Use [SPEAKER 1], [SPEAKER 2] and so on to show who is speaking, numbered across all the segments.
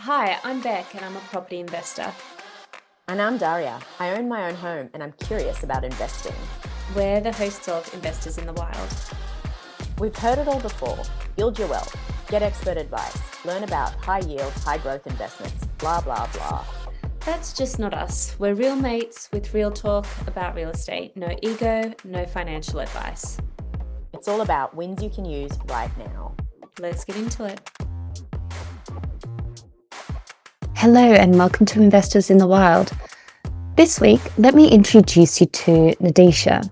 [SPEAKER 1] Hi, I'm Beck and I'm a property investor.
[SPEAKER 2] And I'm Daria. I own my own home and I'm curious about investing.
[SPEAKER 1] We're the hosts of Investors in the Wild.
[SPEAKER 2] We've heard it all before. Build your wealth, get expert advice, learn about high yield, high growth investments, blah, blah, blah.
[SPEAKER 1] That's just not us. We're real mates with real talk about real estate. No ego, no financial advice.
[SPEAKER 2] It's all about wins you can use right now.
[SPEAKER 1] Let's get into it.
[SPEAKER 3] Hello and welcome to Investors in the Wild. This week, let me introduce you to Nadeesha.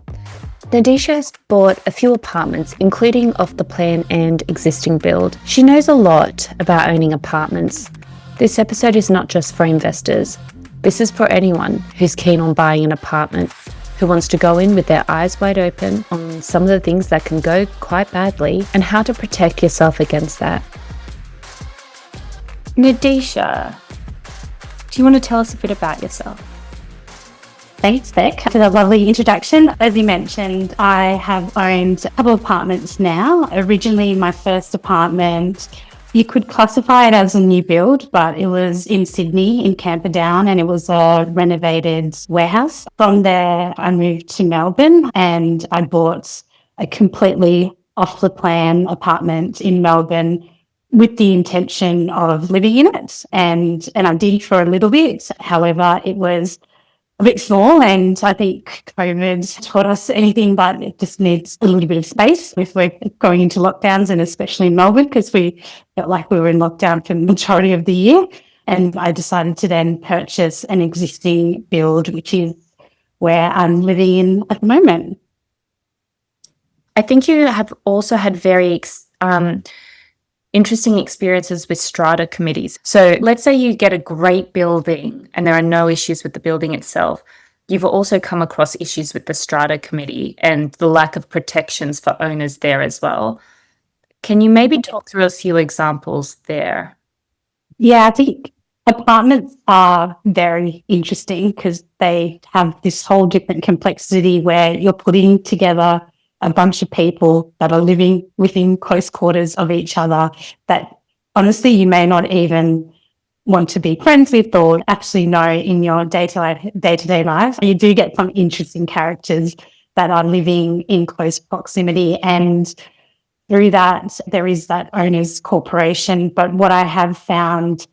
[SPEAKER 3] Nadeesha has bought a few apartments, including off the plan and existing build. She knows a lot about owning apartments. This episode is not just for investors. This is for anyone who's keen on buying an apartment, who wants to go in with their eyes wide open on some of the things that can go quite badly and how to protect yourself against that. Nadeesha, do you want to tell us a bit about yourself?
[SPEAKER 4] Thanks, Beck, for the lovely introduction. As you mentioned, I have owned a couple of apartments now. Originally, my first apartment, you could classify it as a new build, but it was in Sydney, in Camperdown, and it was a renovated warehouse. From there, I moved to Melbourne and I bought a completely off-the-plan apartment in Melbourne with the intention of living in it. And I did for a little bit. However, it was a bit small, and I think COVID taught us anything but it just needs a little bit of space if we're going into lockdowns, and especially in Melbourne, because we felt like we were in lockdown for the majority of the year. And I decided to then purchase an existing build, which is where I'm living in at the moment.
[SPEAKER 3] I think you have also had very interesting experiences with strata committees. So let's say you get a great building and there are no issues with the building itself. You've also come across issues with the strata committee and the lack of protections for owners there as well. Can you maybe talk through a few examples there?
[SPEAKER 4] Yeah, I think apartments are very interesting because they have this whole different complexity where you're putting together a bunch of people that are living within close quarters of each other that honestly you may not even want to be friends with or actually know in your day-to-day life. You do get some interesting characters that are living in close proximity, and through that there is that owners corporation. But what I have found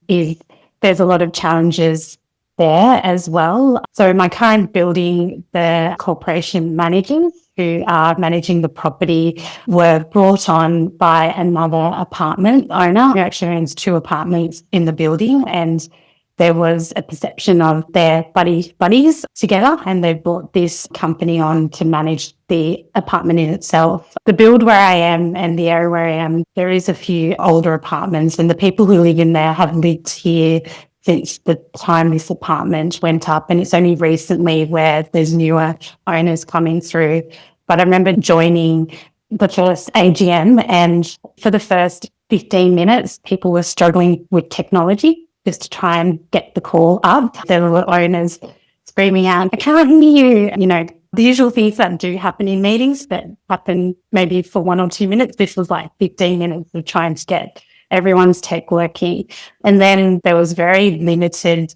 [SPEAKER 4] is there's a lot of challenges there as well. So my current building, the corporation managers who are managing the property were brought on by another apartment owner who actually owns two apartments in the building, and there was a perception of their buddies together, and they brought this company on to manage the apartment in itself. The build where I am and the area where I am, there is a few older apartments, and the people who live in there have lived here since the time this apartment went up, and it's only recently where there's newer owners coming through. But I remember joining the first AGM, and for the first 15 minutes, people were struggling with technology just to try and get the call up. There were owners screaming out, "I can't hear you," the usual things that do happen in meetings that happen maybe for 1 or 2 minutes. This was like 15 minutes of trying to get everyone's tech working. And then there was very limited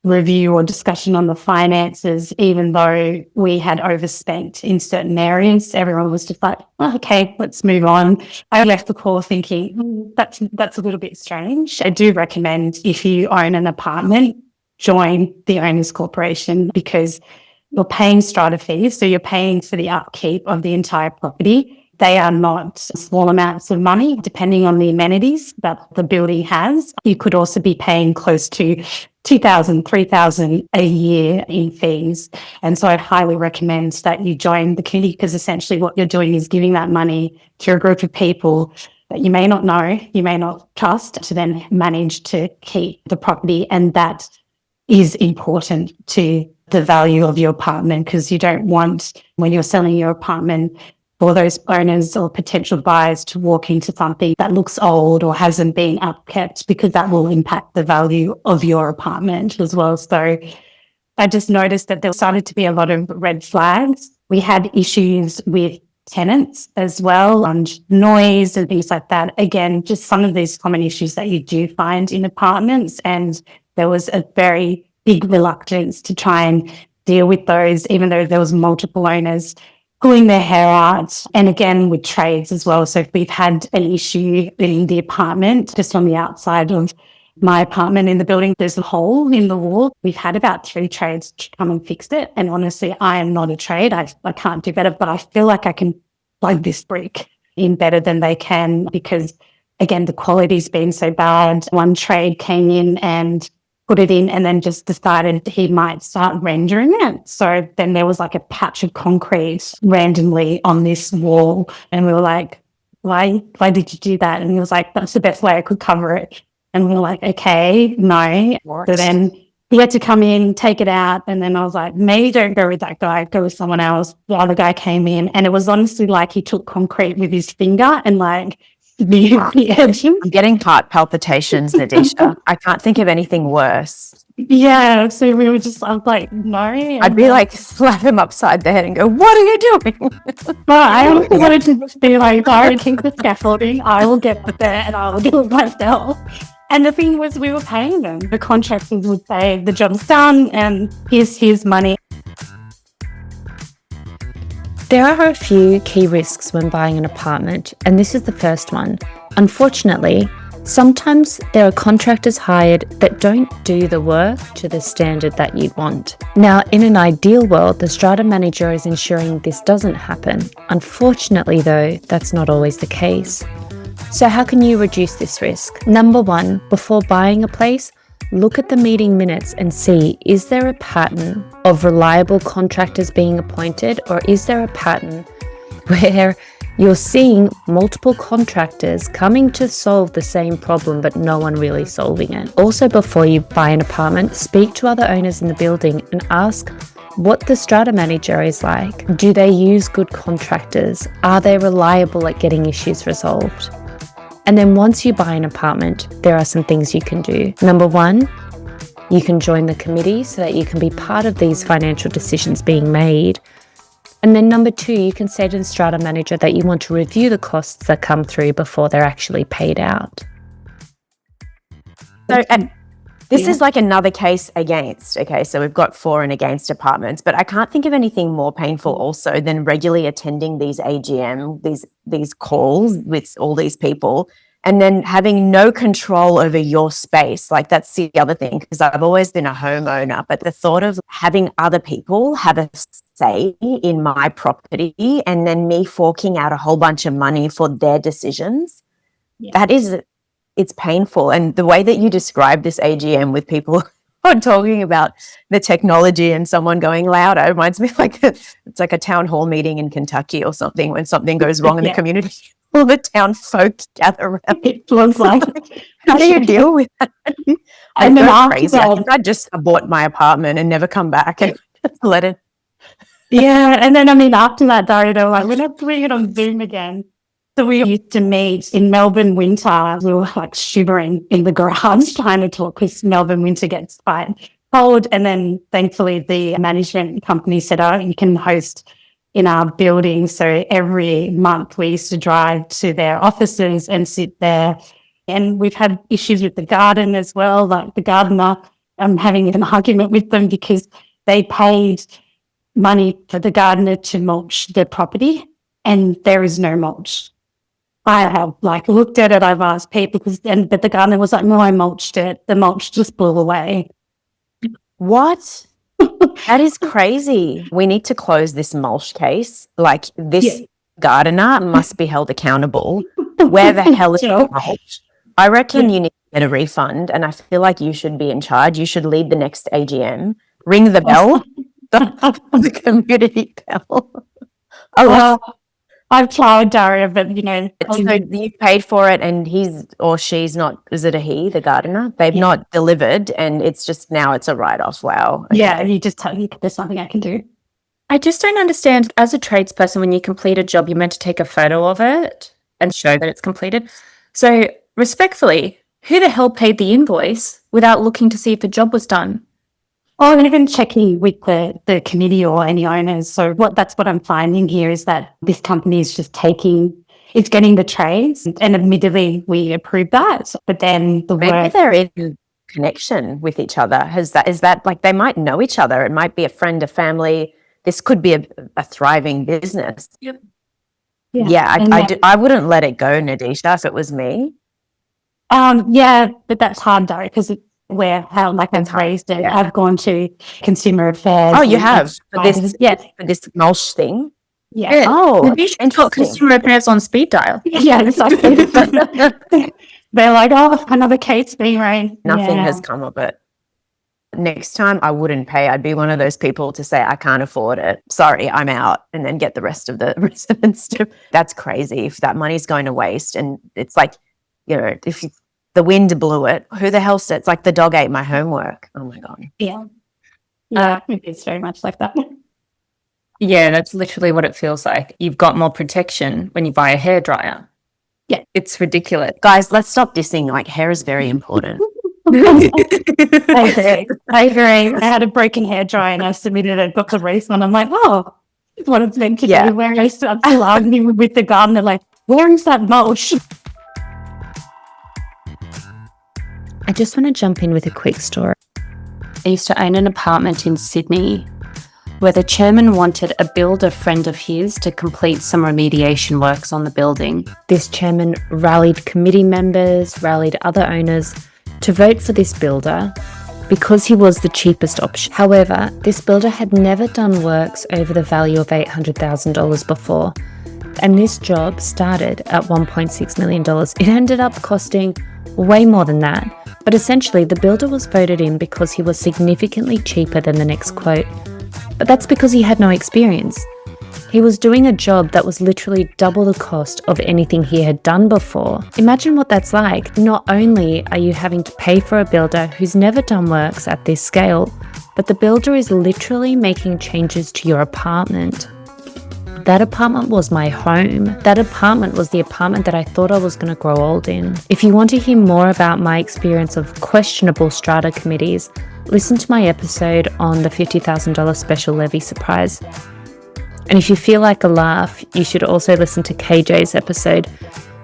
[SPEAKER 4] review or discussion on the finances, even though we had overspent in certain areas. Everyone was just like, "Oh, okay, let's move on." I left the call thinking, that's a little bit strange. I do recommend if you own an apartment, join the owners corporation, because you're paying strata fees. So you're paying for the upkeep of the entire property. They are not small amounts of money, depending on the amenities that the building has. You could also be paying close to $2,000, $3,000 a year in fees. And so I'd highly recommend that you join the community, because essentially what you're doing is giving that money to a group of people that you may not know, you may not trust, to then manage to keep the property. And that is important to the value of your apartment, because you don't want, when you're selling your apartment, for those owners or potential buyers to walk into something that looks old or hasn't been upkept, because that will impact the value of your apartment as well. So I just noticed that there started to be a lot of red flags. We had issues with tenants as well, and noise and things like that. Again, just some of these common issues that you do find in apartments. And there was a very big reluctance to try and deal with those, even though there was multiple owners pulling their hair out. And again, with trades as well. So if we've had an issue in the apartment, just on the outside of my apartment in the building, there's a hole in the wall. We've had about 3 trades to come and fix it. And honestly, I am not a trade. I can't do better, but I feel like I can plug this brick in better than they can because, again, the quality's been so bad. One trade came in and put it in and then just decided he might start rendering it. So then there was like a patch of concrete randomly on this wall. And we were like, why did you do that? And he was like, that's the best way I could cover it. And we were like, okay, no.
[SPEAKER 2] What?
[SPEAKER 4] So then he had to come in, take it out. And then I was like, maybe don't go with that guy, go with someone else. The other guy came in and it was honestly like he took concrete with his finger and like the edge.
[SPEAKER 2] I'm getting heart palpitations, Nadeesha. I can't think of anything worse.
[SPEAKER 4] Yeah. So we were just, I was like, no.
[SPEAKER 2] I'd be like, slap him upside the head and go, what are you doing?
[SPEAKER 4] But I honestly wanted to be like, Darren, take the scaffolding. I will get there and I will do it myself. And the thing was, we were paying them. The contractors would say, the job's done and here's his money.
[SPEAKER 3] There are a few key risks when buying an apartment, and this is the first one. Unfortunately, sometimes there are contractors hired that don't do the work to the standard that you'd want. Now, in an ideal world, the strata manager is ensuring this doesn't happen. Unfortunately, though, that's not always the case. So how can you reduce this risk? Number 1, before buying a place, look at the meeting minutes and see, is there a pattern of reliable contractors being appointed, or is there a pattern where you're seeing multiple contractors coming to solve the same problem but no one really solving it? Also, before you buy an apartment, speak to other owners in the building and ask what the strata manager is like. Do they use good contractors? Are they reliable at getting issues resolved? And then once you buy an apartment, there are some things you can do. Number 1, you can join the committee so that you can be part of these financial decisions being made. And then number 2, you can say to the strata manager that you want to review the costs that come through before they're actually paid out.
[SPEAKER 2] So, and this is like another case against, okay, so we've got for and against apartments, but I can't think of anything more painful also than regularly attending these AGM, these calls with all these people, and then having no control over your space. Like, that's the other thing, because I've always been a homeowner, but the thought of having other people have a say in my property and then me forking out a whole bunch of money for their decisions, it's painful. And the way that you describe this AGM with people talking about the technology and someone going louder reminds me of it's like a town hall meeting in Kentucky or something when something goes wrong in the community. All the town folk gather around.
[SPEAKER 4] It looks like,
[SPEAKER 2] how do you deal with that? I
[SPEAKER 4] And then
[SPEAKER 2] go
[SPEAKER 4] after
[SPEAKER 2] crazy.
[SPEAKER 4] that-
[SPEAKER 2] I think I'd just bought my apartment and never come back and let it.
[SPEAKER 4] yeah. And then, I mean, after that, Dario, they were like, we're not doing it on Zoom again. So we used to meet in Melbourne winter. We were like shivering in the garage trying to talk because Melbourne winter gets quite cold. And then thankfully the management company said, oh, you can host in our building. So every month we used to drive to their offices and sit there. And we've had issues with the garden as well. Like the gardener, I'm having an argument with them because they paid money for the gardener to mulch their property and there is no mulch. I have looked at it, I've asked people, but the gardener was like, no, I mulched it. The mulch just blew away.
[SPEAKER 2] What? That is crazy. We need to close this mulch case. Like, this gardener must be held accountable. Where the hell is the mulch? I reckon you need to get a refund, and I feel like you should be in charge. You should lead the next AGM. Ring the bell, the community bell.
[SPEAKER 4] I've tried, Daria, but
[SPEAKER 2] So you've paid for it, and he's or she's not. Is it a he, the gardener? They've not delivered, and it's just now it's a write-off. Wow. Okay.
[SPEAKER 4] Yeah, you just tell me there's nothing I can do.
[SPEAKER 1] I just don't understand, as a tradesperson, when you complete a job, you're meant to take a photo of it and show that it's completed. So respectfully, who the hell paid the invoice without looking to see if the job was done?
[SPEAKER 4] Or even checking with the committee or any owners. So that's what I'm finding here is that this company is just it's getting the trades, and admittedly we approve that, but then the
[SPEAKER 2] Maybe
[SPEAKER 4] work.
[SPEAKER 2] they're in connection with each other. Is that like they might know each other? It might be a friend, a family. This could be a thriving business.
[SPEAKER 1] Yep.
[SPEAKER 2] I wouldn't let it go, Nadeesha, if it was me.
[SPEAKER 4] Yeah, but that's hard though, because I've raised it.
[SPEAKER 2] Yeah.
[SPEAKER 4] I've gone to consumer affairs.
[SPEAKER 2] Oh, you have for this
[SPEAKER 4] Yeah.
[SPEAKER 2] for this mulch thing.
[SPEAKER 4] Yeah.
[SPEAKER 2] Oh,
[SPEAKER 1] Nadeesha's got
[SPEAKER 2] interesting.
[SPEAKER 1] consumer affairs on speed dial.
[SPEAKER 4] Yeah, exactly. They're like, oh, another case being raised.
[SPEAKER 2] Nothing has come of it. Next time I wouldn't pay. I'd be one of those people to say, I can't afford it. Sorry, I'm out. And then get the rest of the residents to. That's crazy if that money's going to waste. And it's like, if the wind blew it, who the hell said? It's like the dog ate my homework. Oh my God.
[SPEAKER 4] Yeah. Yeah, it's very much like that.
[SPEAKER 1] Yeah, that's literally what it feels like. You've got more protection when you buy a hairdryer.
[SPEAKER 4] Yeah.
[SPEAKER 1] It's ridiculous.
[SPEAKER 2] Guys, let's stop dissing. Like, hair is very important.
[SPEAKER 4] I agree. I had a broken hairdryer and I submitted it, got the refund. I'm like, oh, this is what it's meant to do. Where I started arguing with the gardener, like, where is that mulch?
[SPEAKER 3] I just want to jump in with a quick story.
[SPEAKER 1] I used to own an apartment in Sydney where the chairman wanted a builder friend of his to complete some remediation works on the building.
[SPEAKER 3] This chairman rallied committee members, rallied other owners to vote for this builder because he was the cheapest option. However, this builder had never done works over the value of $800,000 before, and this job started at $1.6 million. It ended up costing way more than that, but essentially the builder was voted in because he was significantly cheaper than the next quote. But that's because he had no experience. He was doing a job that was literally double the cost of anything he had done before. Imagine what that's like. Not only are you having to pay for a builder who's never done works at this scale, but the builder is literally making changes to your apartment. That apartment was my home. That apartment was the apartment that I thought I was going to grow old in. If you want to hear more about my experience of questionable strata committees, listen to my episode on the $50,000 special levy surprise. And if you feel like a laugh, you should also listen to KJ's episode.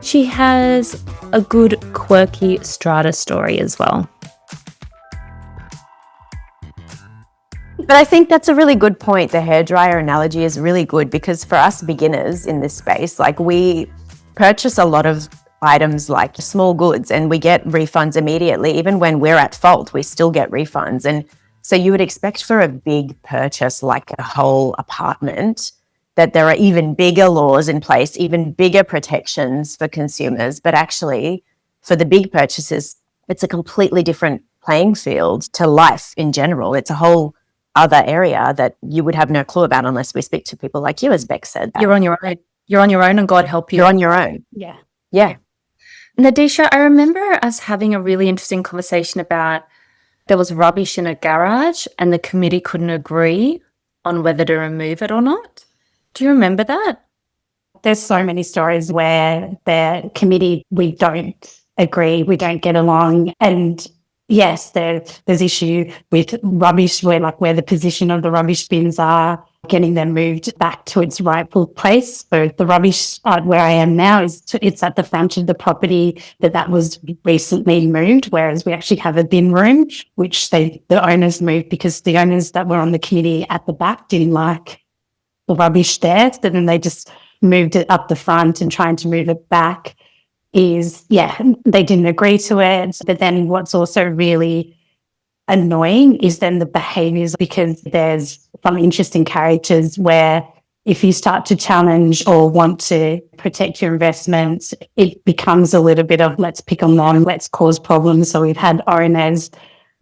[SPEAKER 3] She has a good, quirky strata story as well.
[SPEAKER 2] But I think that's a really good point. The hairdryer analogy is really good because for us beginners in this space, like we purchase a lot of items like small goods and we get refunds immediately. Even when we're at fault, we still get refunds. And so you would expect for a big purchase like a whole apartment that there are even bigger laws in place, even bigger protections for consumers. But actually, for the big purchases, it's a completely different playing field to life in general. It's a whole other area that you would have no clue about unless we speak to people like you, as Beck said.
[SPEAKER 1] You're on your own. You're on your own and God help you.
[SPEAKER 2] You're on your own.
[SPEAKER 4] Yeah.
[SPEAKER 2] Yeah.
[SPEAKER 1] Nadeesha, I remember us having a really interesting conversation about there was rubbish in a garage and the committee couldn't agree on whether to remove it or not. Do you remember that?
[SPEAKER 4] There's so many stories where the committee, we don't agree, we don't get along. And yes, there's issue with rubbish where the position of the rubbish bins are, getting them moved back to its rightful place. So the rubbish where I am now it's at the front of the property that was recently moved, whereas we actually have a bin room, which the owners moved because the owners that were on the committee at the back didn't like the rubbish there. So then they just moved it up the front, and trying to move it back they didn't agree to it. But then what's also really annoying is then the behaviours, because there's some interesting characters where if you start to challenge or want to protect your investments, it becomes a little bit of let's pick on them, let's cause problems. So we've had owners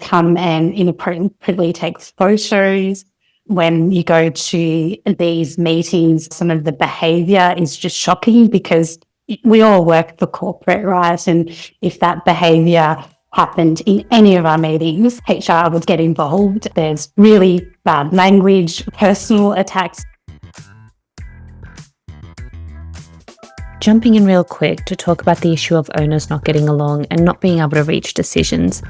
[SPEAKER 4] come and inappropriately take photos. When you go to these meetings, some of the behaviour is just shocking because we all work for corporate, right? And if that behaviour happened in any of our meetings, HR would get involved. There's really bad language, personal attacks.
[SPEAKER 3] Jumping in real quick to talk about the issue of owners not getting along and not being able to reach decisions.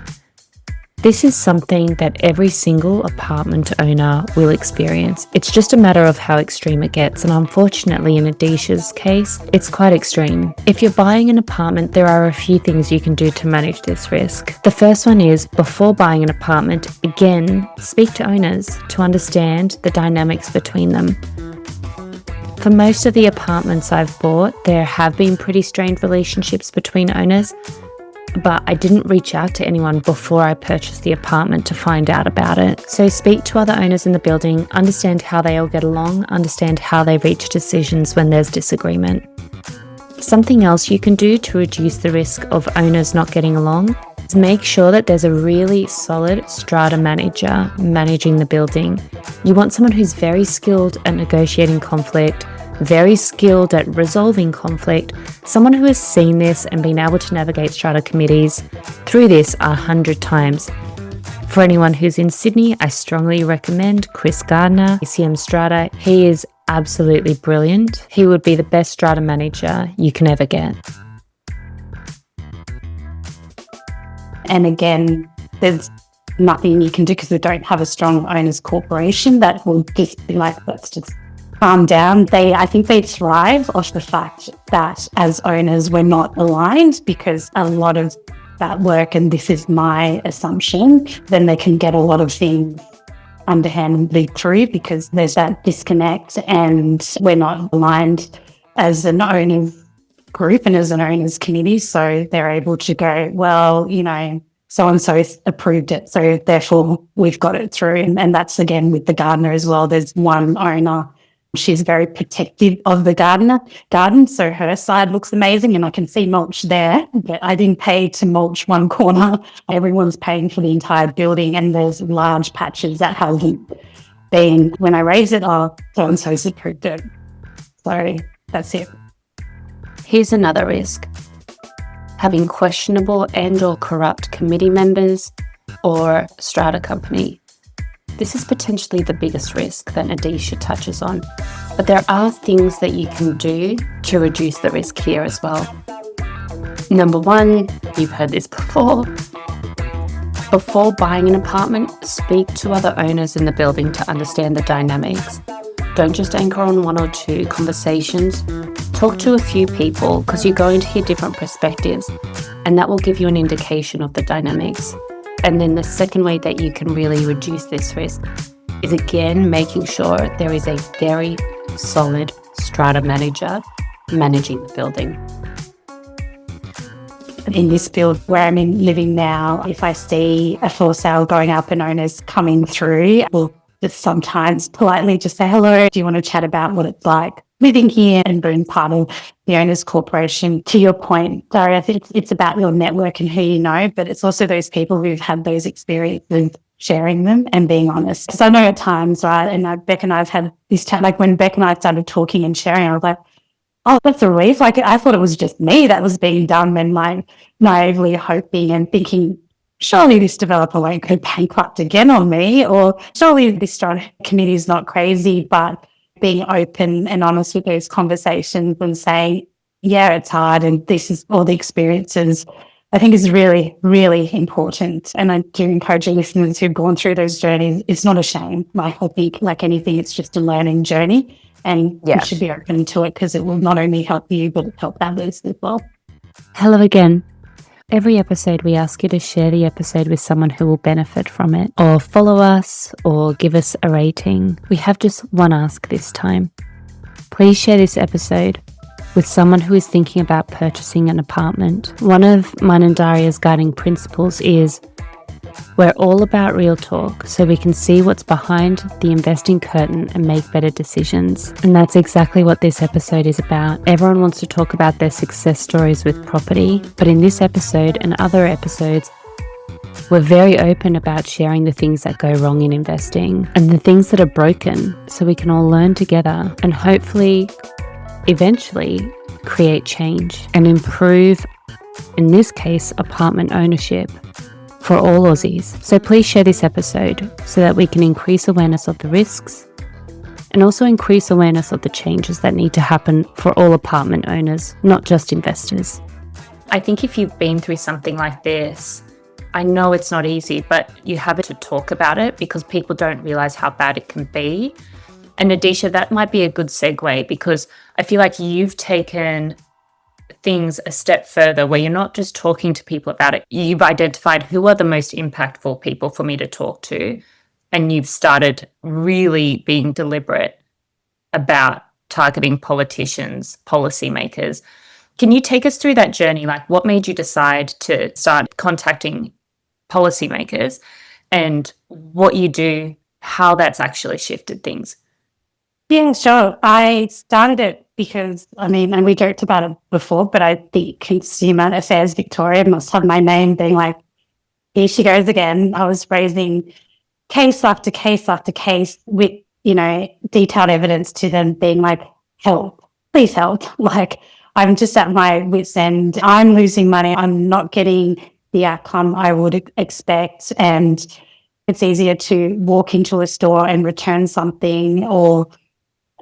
[SPEAKER 3] This is something that every single apartment owner will experience. It's just a matter of how extreme it gets, and unfortunately in Nadeesha's case, it's quite extreme. If you're buying an apartment, there are a few things you can do to manage this risk. The first one is, before buying an apartment, again, speak to owners to understand the dynamics between them. For most of the apartments I've bought, there have been pretty strained relationships between owners, but I didn't reach out to anyone before I purchased the apartment to find out about it. So speak to other owners in the building, understand how they all get along, understand how they reach decisions when there's disagreement. Something else you can do to reduce the risk of owners not getting along is make sure that there's a really solid strata manager managing the building. You want someone who's very skilled at negotiating conflict, very skilled at resolving conflict, someone who has seen this and been able to navigate strata committees through this 100 times. For anyone who's in Sydney, I strongly recommend Chris Gardner, ACM Strata. He is absolutely brilliant. He would be the best strata manager you can ever get.
[SPEAKER 4] And again, there's nothing you can do because we don't have a strong owners corporation that will just be like, let's just calm down. I think they thrive off the fact that as owners, we're not aligned, because a lot of that work, and this is my assumption, then they can get a lot of things underhandedly through because there's that disconnect and we're not aligned as an owners group and as an owners committee. So they're able to go, well, so-and-so approved it, so therefore we've got it through. And that's again with the gardener as well. There's one owner, she's very protective of the garden, so her side looks amazing and I can see mulch there, but I didn't pay to mulch one corner. Everyone's paying for the entire building and there's large patches that hasn't been, when I raise it, so-and-so's approved it. So that's it.
[SPEAKER 1] Here's another risk. Having questionable and or corrupt committee members or strata company. This is potentially the biggest risk that Nadeesha touches on, but there are things that you can do to reduce the risk here as well. Number one, you've heard this before. Before buying an apartment, speak to other owners in the building to understand the dynamics. Don't just anchor on one or two conversations. Talk to a few people because you're going to hear different perspectives, and that will give you an indication of the dynamics. And then the second way that you can really reduce this risk is, again, making sure there is a very solid strata manager managing the building.
[SPEAKER 4] In this field where I'm living now, if I see a for sale going up and owners coming through, we'll just sometimes politely just say, hello, do you want to chat about what it's like living here and being part of the owners corporation? To your point, Dari, I think it's about your network and who you know, but it's also those people who've had those experiences, sharing them and being honest. Because I know at times, right, and Beck and I have had this chat, like when Beck and I started talking and sharing, I was like, oh, that's a relief. Like I thought it was just me that was being done, and like naively hoping and thinking, surely this developer won't go bankrupt again on me, or surely this strata committee is not crazy. But being open and honest with those conversations and saying, yeah, it's hard and this is all the experiences, I think is really, really important. And I do encourage listeners who've gone through those journeys, it's not a shame. Like I think like anything, it's just a learning journey, and you should be open to it because it will not only help you, but help others as well.
[SPEAKER 3] Hello again. Every episode we ask you to share the episode with someone who will benefit from it, or follow us, or give us a rating. We have just one ask this time. Please share this episode with someone who is thinking about purchasing an apartment. One of mine and Daria's guiding principles is we're all about real talk, so we can see what's behind the investing curtain and make better decisions. And that's exactly what this episode is about. Everyone wants to talk about their success stories with property, but in this episode and other episodes, we're very open about sharing the things that go wrong in investing and the things that are broken, so we can all learn together and hopefully, eventually, create change and improve, in this case, apartment ownership for all Aussies. So please share this episode so that we can increase awareness of the risks and also increase awareness of the changes that need to happen for all apartment owners, not just investors.
[SPEAKER 1] I think if you've been through something like this, I know it's not easy, but you have to talk about it because people don't realize how bad it can be. And Nadeesha, that might be a good segue because I feel like you've taken things a step further where you're not just talking to people about it. You've identified who are the most impactful people for me to talk to. And you've started really being deliberate about targeting politicians, policymakers. Can you take us through that journey? Like, what made you decide to start contacting policymakers and what you do, how that's actually shifted things?
[SPEAKER 4] Yeah, sure. I started it because, I mean, and we joked about it before, but I think Consumer Affairs Victoria must have my name being like, here she goes again. I was raising case after case after case with, detailed evidence to them being like, help, please help. Like, I'm just at my wit's end. I'm losing money. I'm not getting the outcome I would expect. And it's easier to walk into a store and return something, or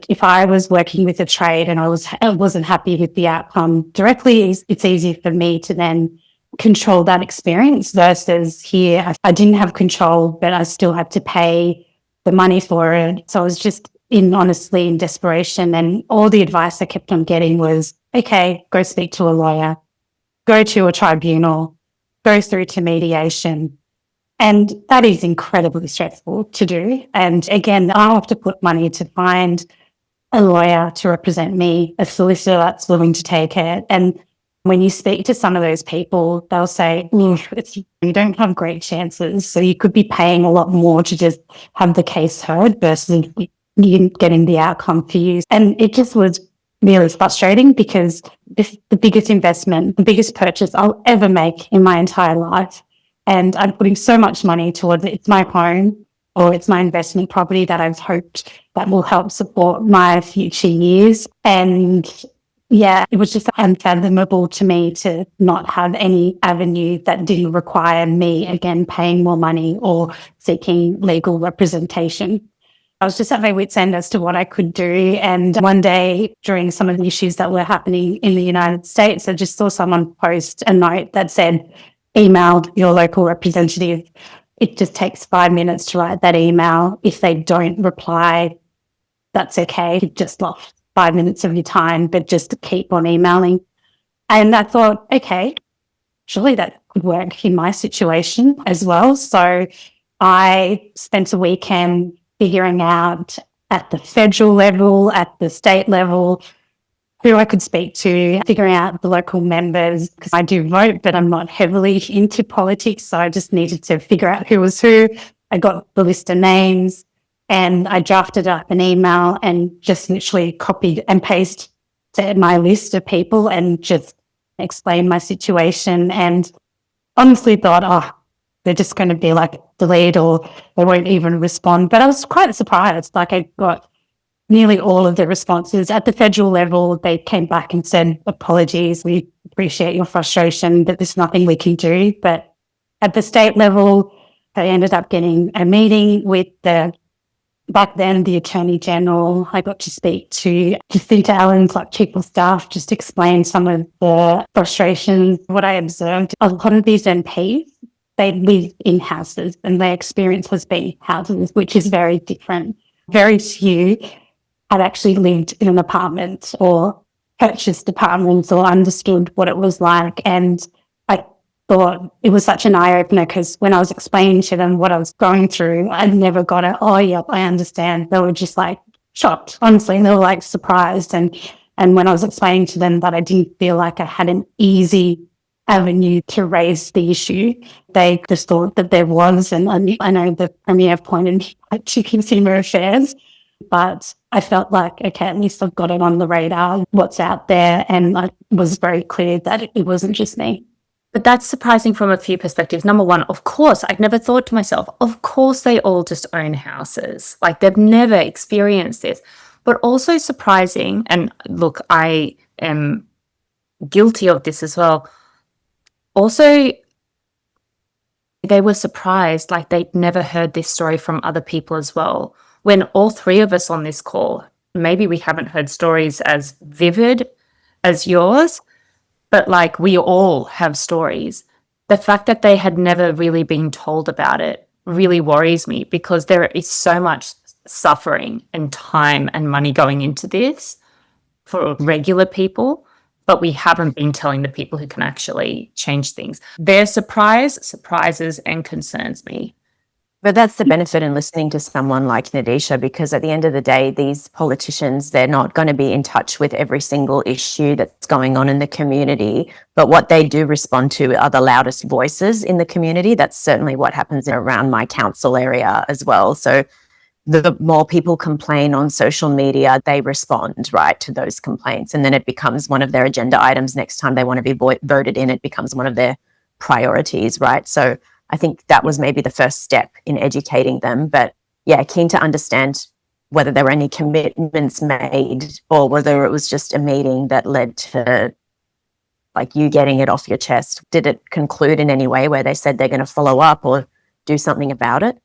[SPEAKER 4] if I was working with a trade and I wasn't happy with the outcome directly, it's easier for me to then control that experience versus here, I didn't have control, but I still had to pay the money for it. So I was just honestly in desperation. And all the advice I kept on getting was, okay, go speak to a lawyer, go to a tribunal, go through to mediation. And that is incredibly stressful to do. And again, I have to put money to find a lawyer to represent me, a solicitor that's willing to take it. And when you speak to some of those people, they'll say, you don't have great chances. So you could be paying a lot more to just have the case heard versus you getting the outcome for you. And it just was really frustrating because this is the biggest investment, the biggest purchase I'll ever make in my entire life. And I'm putting so much money towards it. It's my home, or it's my investment property that I've hoped that will help support my future years. And yeah, it was just unfathomable to me to not have any avenue that didn't require me, again, paying more money or seeking legal representation. I was just at my wit's end as to what I could do. And one day during some of the issues that were happening in the United States, I just saw someone post a note that said, email your local representative. It just takes 5 minutes to write that email. If they don't reply, that's okay. You just lost 5 minutes of your time, but just keep on emailing. And I thought, okay, surely that could work in my situation as well. So I spent a weekend figuring out at the federal level, at the state level, who I could speak to, figuring out the local members, because I do vote, but I'm not heavily into politics. So I just needed to figure out who was who. I got the list of names and I drafted up an email and just literally copied and pasted my list of people and just explained my situation, and honestly thought, oh, they're just going to be like delayed or they won't even respond. But I was quite surprised. Like, I got nearly all of the responses. At the federal level, they came back and said, apologies, we appreciate your frustration, but there's nothing we can do. But at the state level, I ended up getting a meeting with back then, the Attorney General. I got to speak to Jacinta Allen's chief of staff, just explain some of the frustrations. What I observed, a lot of these MPs, they live in houses and their experience has been houses, which is very different. Very few had actually lived in an apartment or purchased apartments or understood what it was like. And I thought it was such an eye-opener because when I was explaining to them what I was going through, I never got it, oh, yeah, I understand. They were just shocked, honestly. They were surprised. And when I was explaining to them that I didn't feel like I had an easy avenue to raise the issue, they just thought that there was. And I know the Premier pointed me to Consumer Affairs, but I felt like, okay, at least I've got it on the radar, what's out there. And I was very clear that it wasn't just me.
[SPEAKER 1] But that's surprising from a few perspectives. Number one, of course, I'd never thought to myself, of course they all just own houses. They've never experienced this. But also surprising, and look, I am guilty of this as well. Also, they were surprised, they'd never heard this story from other people as well. When all three of us on this call, maybe we haven't heard stories as vivid as yours, but we all have stories. The fact that they had never really been told about it really worries me, because there is so much suffering and time and money going into this for regular people, but we haven't been telling the people who can actually change things. Their surprises and concerns me.
[SPEAKER 2] But that's the benefit in listening to someone like Nadeesha, because at the end of the day, these politicians, they're not going to be in touch with every single issue that's going on in the community. But what they do respond to are the loudest voices in the community. That's certainly what happens around my council area as well. So the more people complain on social media, they respond, right, to those complaints. And then it becomes one of their agenda items. Next time they want to be voted in, it becomes one of their priorities, right? So I think that was maybe the first step in educating them. But yeah, keen to understand whether there were any commitments made or whether it was just a meeting that led to like you getting it off your chest. Did it conclude in any way where they said they're going to follow up or do something about it?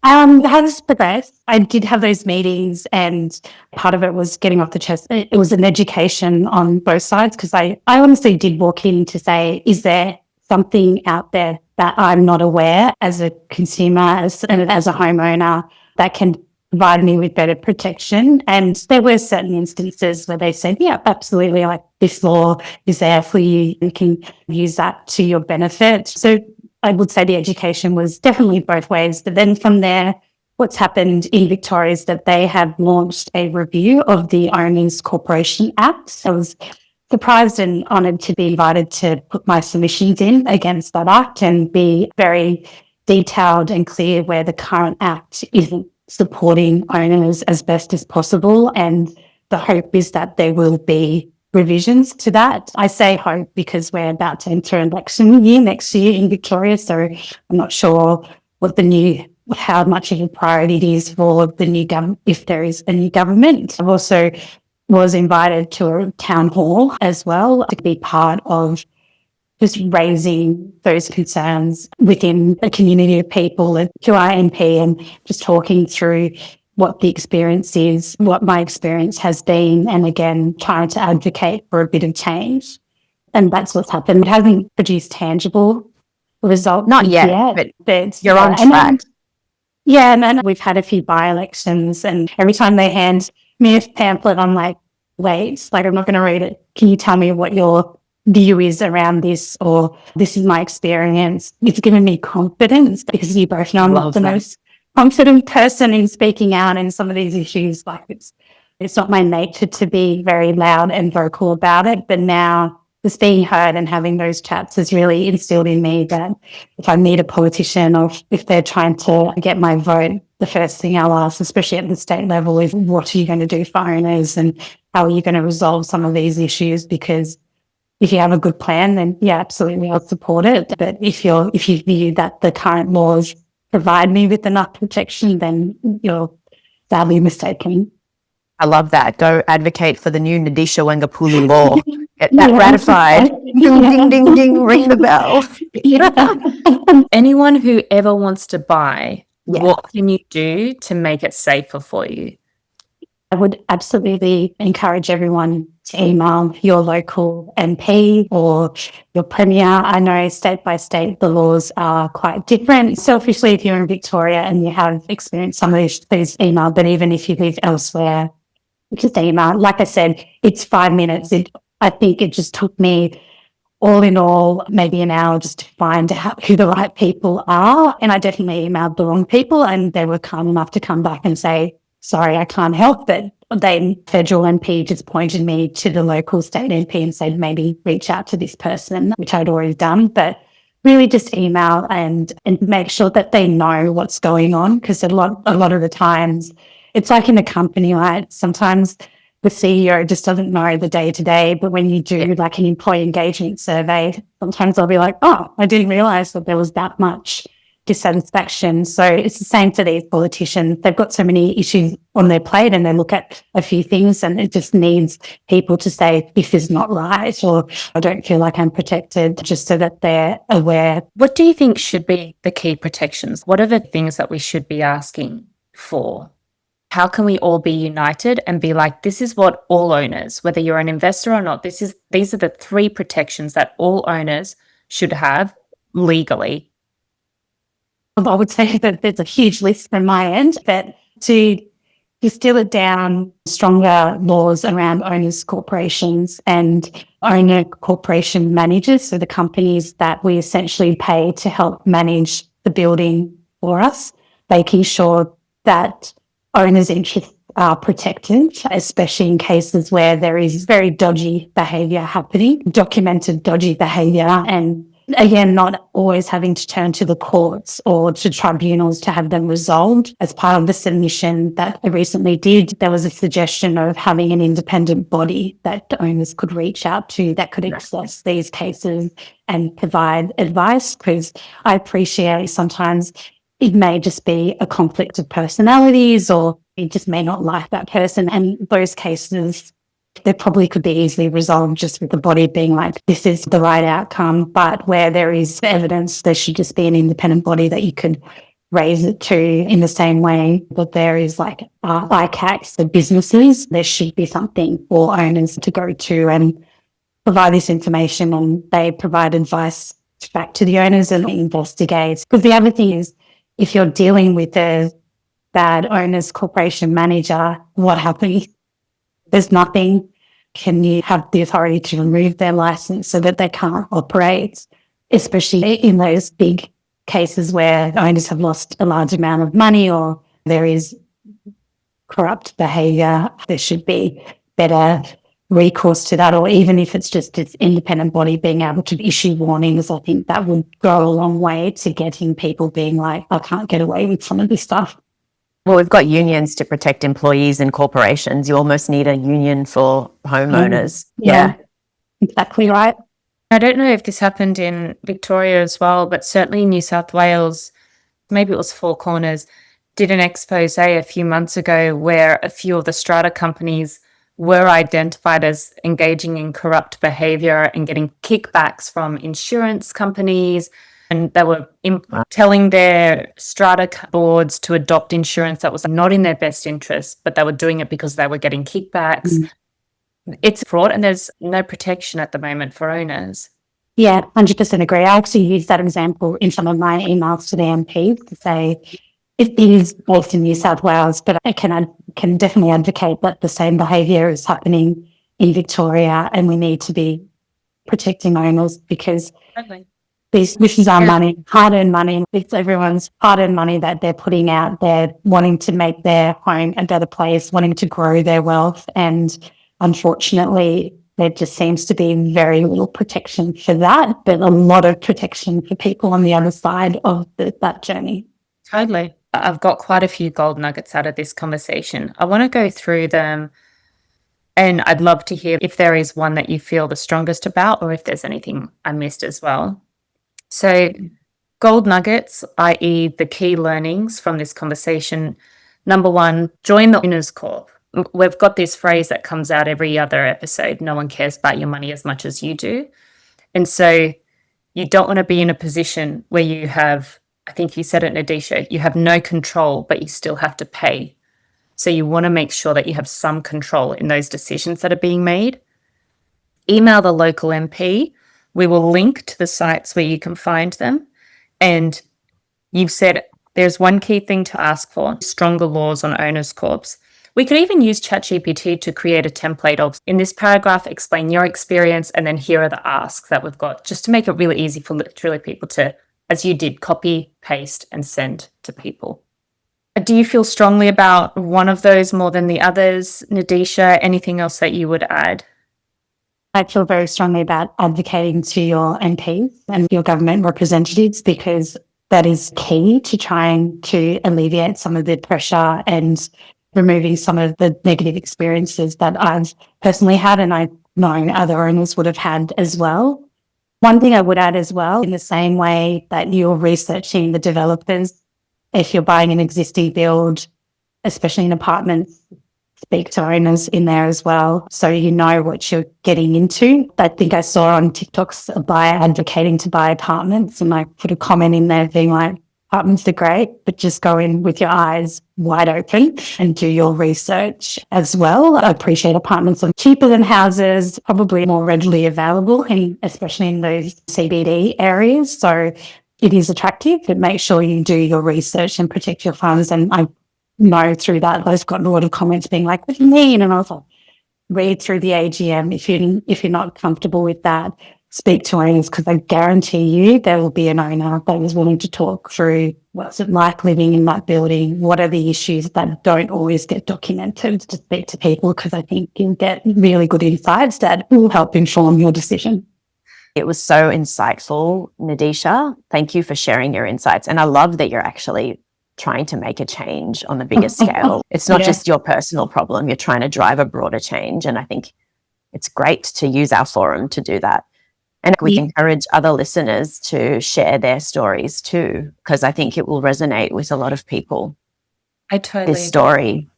[SPEAKER 4] How this progressed, I did have those meetings, and part of it was getting off the chest. It was an education on both sides, because I honestly did walk in to say, is there something out there that I'm not aware as a consumer, as a homeowner, that can provide me with better protection? And there were certain instances where they said, yeah, absolutely, like this law is there for you. You can use that to your benefit. So I would say the education was definitely both ways. But then from there, what's happened in Victoria is that they have launched a review of the Owners Corporation Act. I was surprised and honoured to be invited to put my submissions in against that act and be very detailed and clear where the current act isn't supporting owners as best as possible. And the hope is that there will be revisions to that. I say hope because we're about to enter election year next year in Victoria, so I'm not sure how much of a priority it is for the new government, if there is a new government. I've also was invited to a town hall as well to be part of just raising those concerns within a community of people and to our MP, and just talking through what the experience is, what my experience has been, and again, trying to advocate for a bit of change. And that's what's happened. It hasn't produced tangible results.
[SPEAKER 2] Not yet, but you're on track.
[SPEAKER 4] And then we've had a few by-elections, and every time they hand me a pamphlet, I'm like, wait, like I'm not going to read it. Can you tell me what your view is around this, or this is my experience? It's given me confidence, because you both know I'm not the most confident person in speaking out in some of these issues. Like it's not my nature to be very loud and vocal about it, but now just being heard and having those chats has really instilled in me that if I meet a politician or if they're trying to get my vote, the first thing I'll ask, especially at the state level, is what are you going to do for owners and how are you going to resolve some of these issues? Because if you have a good plan, then yeah, absolutely, I'll support it. But if you view that the current laws provide me with enough protection, then you're sadly mistaken.
[SPEAKER 2] I love that. Go advocate for the new Nadeesha Wangapuli law. Get that ratified. Ding, ding, ding, ding, ring the bell.
[SPEAKER 1] Anyone who ever wants to buy, what can you do to make it safer for you?
[SPEAKER 4] I would absolutely encourage everyone to email your local MP or your Premier. I know state by state the laws are quite different. Selfishly, if you're in Victoria and you have experienced some of these, please email. But even if you live elsewhere, just email. Like I said, it's 5 minutes. I think it just took me all in all maybe an hour just to find out who the right people are. And I definitely emailed the wrong people, and they were kind enough to come back and say, sorry, I can't help. But federal MP just pointed me to the local state MP and said, maybe reach out to this person, which I'd already done. But really just email and make sure that they know what's going on, because a lot of the times it's like in a company, right? Sometimes the CEO just doesn't know the day-to-day, but when you do like an employee engagement survey, sometimes they'll be like, oh, I didn't realise that there was that much dissatisfaction. So it's the same for these politicians. They've got so many issues on their plate, and they look at a few things, and it just needs people to say, this is not right, or I don't feel like I'm protected, just so that they're aware.
[SPEAKER 1] What do you think should be the key protections? What are the things that we should be asking for? How can we all be united and be like, this is what all owners, whether you're an investor or not, these are the 3 protections that all owners should have legally?
[SPEAKER 4] I would say that there's a huge list from my end, but to distill it down, stronger laws around owners' corporations and owner corporation managers, so the companies that we essentially pay to help manage the building for us, making sure that owners' interests are protected, especially in cases where there is very dodgy behaviour happening, documented dodgy behaviour, and again, not always having to turn to the courts or to tribunals to have them resolved. As part of the submission that I recently did, there was a suggestion of having an independent body that owners could reach out to that could assess these cases and provide advice, because I appreciate sometimes it may just be a conflict of personalities, or you just may not like that person. And those cases, they probably could be easily resolved just with the body being like, this is the right outcome. But where there is evidence, there should just be an independent body that you could raise it to, in the same way that there is like ICACs for businesses. There should be something for owners to go to and provide this information, and they provide advice back to the owners and investigate. Because the other thing is, if you're dealing with a bad owners corporation manager, what happens? There's nothing. Can you have the authority to remove their license so that they can't operate, especially in those big cases where owners have lost a large amount of money or there is corrupt behaviour? There should be better recourse to that, or even if it's just this independent body being able to issue warnings, I think that would go a long way to getting people being like, I can't get away with some of this stuff.
[SPEAKER 2] Well, we've got unions to protect employees and corporations. You almost need a union for homeowners.
[SPEAKER 4] Yeah, exactly right.
[SPEAKER 1] I don't know if this happened in Victoria as well, but certainly in New South Wales, maybe it was Four Corners, did an expose a few months ago where a few of the strata companies were identified as engaging in corrupt behaviour and getting kickbacks from insurance companies. And they were telling their strata boards to adopt insurance that was not in their best interest, but they were doing it because they were getting kickbacks. It's fraud, and there's no protection at the moment for owners.
[SPEAKER 4] Yeah, 100% agree. I actually used that example in some of my emails to the MP to say it is based in New South Wales, but I can definitely advocate that the same behaviour is happening in Victoria, and we need to be protecting owners, because this is our money, hard-earned money. It's everyone's hard-earned money that they're putting out there, wanting to make their home a better place, wanting to grow their wealth. And unfortunately, there just seems to be very little protection for that, but a lot of protection for people on the other side of that journey.
[SPEAKER 1] Totally. I've got quite a few gold nuggets out of this conversation. I want to go through them, and I'd love to hear if there is one that you feel the strongest about, or if there's anything I missed as well. So gold nuggets, i.e. the key learnings from this conversation. Number one, join the Owners Corp. We've got this phrase that comes out every other episode: no one cares about your money as much as you do. And so you don't want to be in a position where you have, I think you said it, Nadeesha, you have no control, but you still have to pay. So you want to make sure that you have some control in those decisions that are being made. Email the local MP. We will link to the sites where you can find them. And you've said there's one key thing to ask for: stronger laws on owners' corps. We could even use ChatGPT to create a template of, in this paragraph, explain your experience, and then here are the asks that we've got, just to make it really easy for literally people to, as you did, copy, paste, and send to people. Do you feel strongly about one of those more than the others, Nadeesha? Anything else that you would add?
[SPEAKER 4] I feel very strongly about advocating to your MPs and your government representatives, because that is key to trying to alleviate some of the pressure and removing some of the negative experiences that I've personally had, and I know other owners would have had as well. One thing I would add as well, in the same way that you're researching the developers, if you're buying an existing build, especially in apartments, speak to owners in there as well, so you know what you're getting into. I think I saw on TikToks a buyer advocating to buy apartments, and I put a comment in there being like, apartments are great, but just go in with your eyes wide open and do your research as well. I appreciate apartments are cheaper than houses, probably more readily available, and especially in those CBD areas. So it is attractive, but make sure you do your research and protect your funds. And I know through that, I've gotten a lot of comments being like, what do you mean? And I was like, read through the AGM. If you're not comfortable with that, speak to owners, because I guarantee you there will be an owner that is willing to talk through what's it like living in that building, what are the issues that don't always get documented, to speak to people, because I think you'll get really good insights that will help inform your decision.
[SPEAKER 2] It was so insightful, Nadeesha. Thank you for sharing your insights. And I love that you're actually trying to make a change on a bigger scale. It's not just your personal problem. You're trying to drive a broader change. And I think it's great to use our forum to do that. And we encourage other listeners to share their stories too, because I think it will resonate with a lot of people.
[SPEAKER 1] I totally
[SPEAKER 2] This story.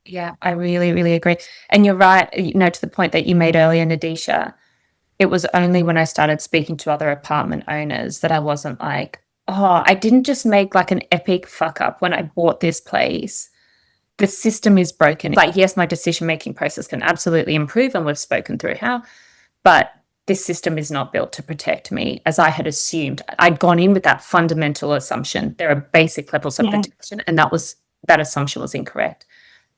[SPEAKER 1] Yeah, I really, really agree. And you're right, to the point that you made earlier, Nadeesha, it was only when I started speaking to other apartment owners that I wasn't like, oh, I didn't just make like an epic fuck up when I bought this place. The system is broken. Like, yes, my decision-making process can absolutely improve, and we've spoken through how, but this system is not built to protect me as I had assumed. I'd gone in with that fundamental assumption. There are basic levels of protection, and that assumption was incorrect.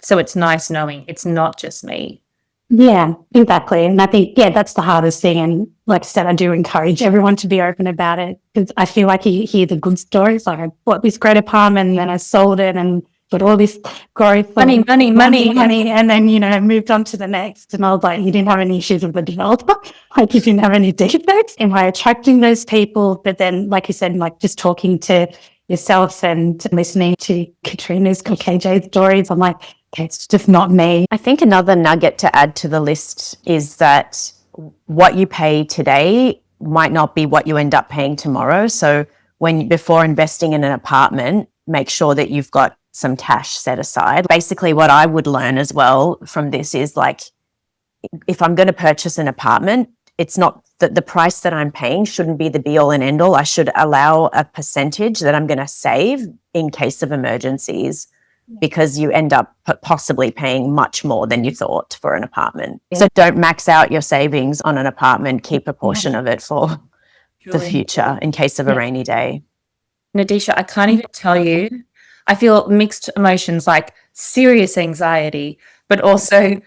[SPEAKER 1] So it's nice knowing it's not just me.
[SPEAKER 4] Yeah, exactly. And I think, that's the hardest thing. And like I said, I do encourage everyone to be open about it, because I feel like you hear the good stories. Like, I bought this great apartment and then I sold it and got all this growth.
[SPEAKER 1] Money.
[SPEAKER 4] And then, moved on to the next. And I was like, you didn't have any issues with the developer. Like, you didn't have any defects. Am I attracting those people? But then, like you said, like just talking to yourself and listening to Katrina's, KJ's stories, I'm like, okay, it's just not me.
[SPEAKER 2] I think another nugget to add to the list is that what you pay today might not be what you end up paying tomorrow. So before investing in an apartment, make sure that you've got some cash set aside. Basically, what I would learn as well from this is, like, if I'm going to purchase an apartment, it's not that the price that I'm paying shouldn't be the be all and end all. I should allow a percentage that I'm going to save in case of emergencies, because you end up possibly paying much more than you thought for an apartment. Yeah. So don't max out your savings on an apartment. Keep a portion of it for the future in case of a rainy day.
[SPEAKER 1] Nadeesha, I can't even tell you. I feel mixed emotions, like serious anxiety, but also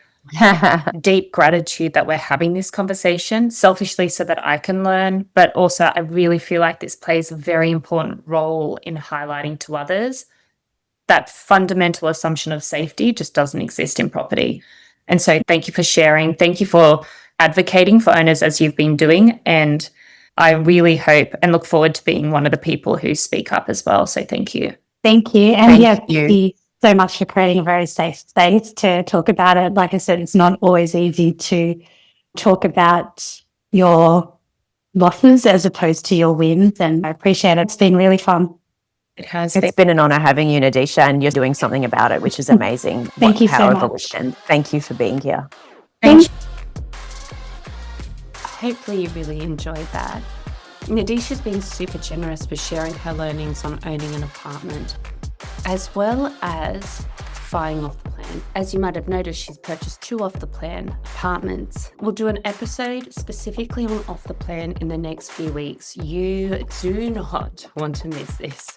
[SPEAKER 1] deep gratitude that we're having this conversation, selfishly so that I can learn, but also I really feel like this plays a very important role in highlighting to others that fundamental assumption of safety just doesn't exist in property. And so thank you for sharing. Thank you for advocating for owners as you've been doing. And I really hope and look forward to being one of the people who speak up as well. So thank you.
[SPEAKER 4] Thank you. And thank you so much for creating a very safe space to talk about it. Like I said, it's not always easy to talk about your losses as opposed to your wins. And I appreciate it. It's been really fun.
[SPEAKER 2] It's been an honour having you, Nadeesha, and you're doing something about it, which is amazing.
[SPEAKER 4] Thank you so much.
[SPEAKER 2] Thank you for being here.
[SPEAKER 1] Thank you. Hopefully you really enjoyed that. Nadeesha's been super generous with sharing her learnings on owning an apartment, as well as buying off the plan. As you might have noticed, she's purchased 2 off the plan apartments. We'll do an episode specifically on off the plan in the next few weeks. You do not want to miss this.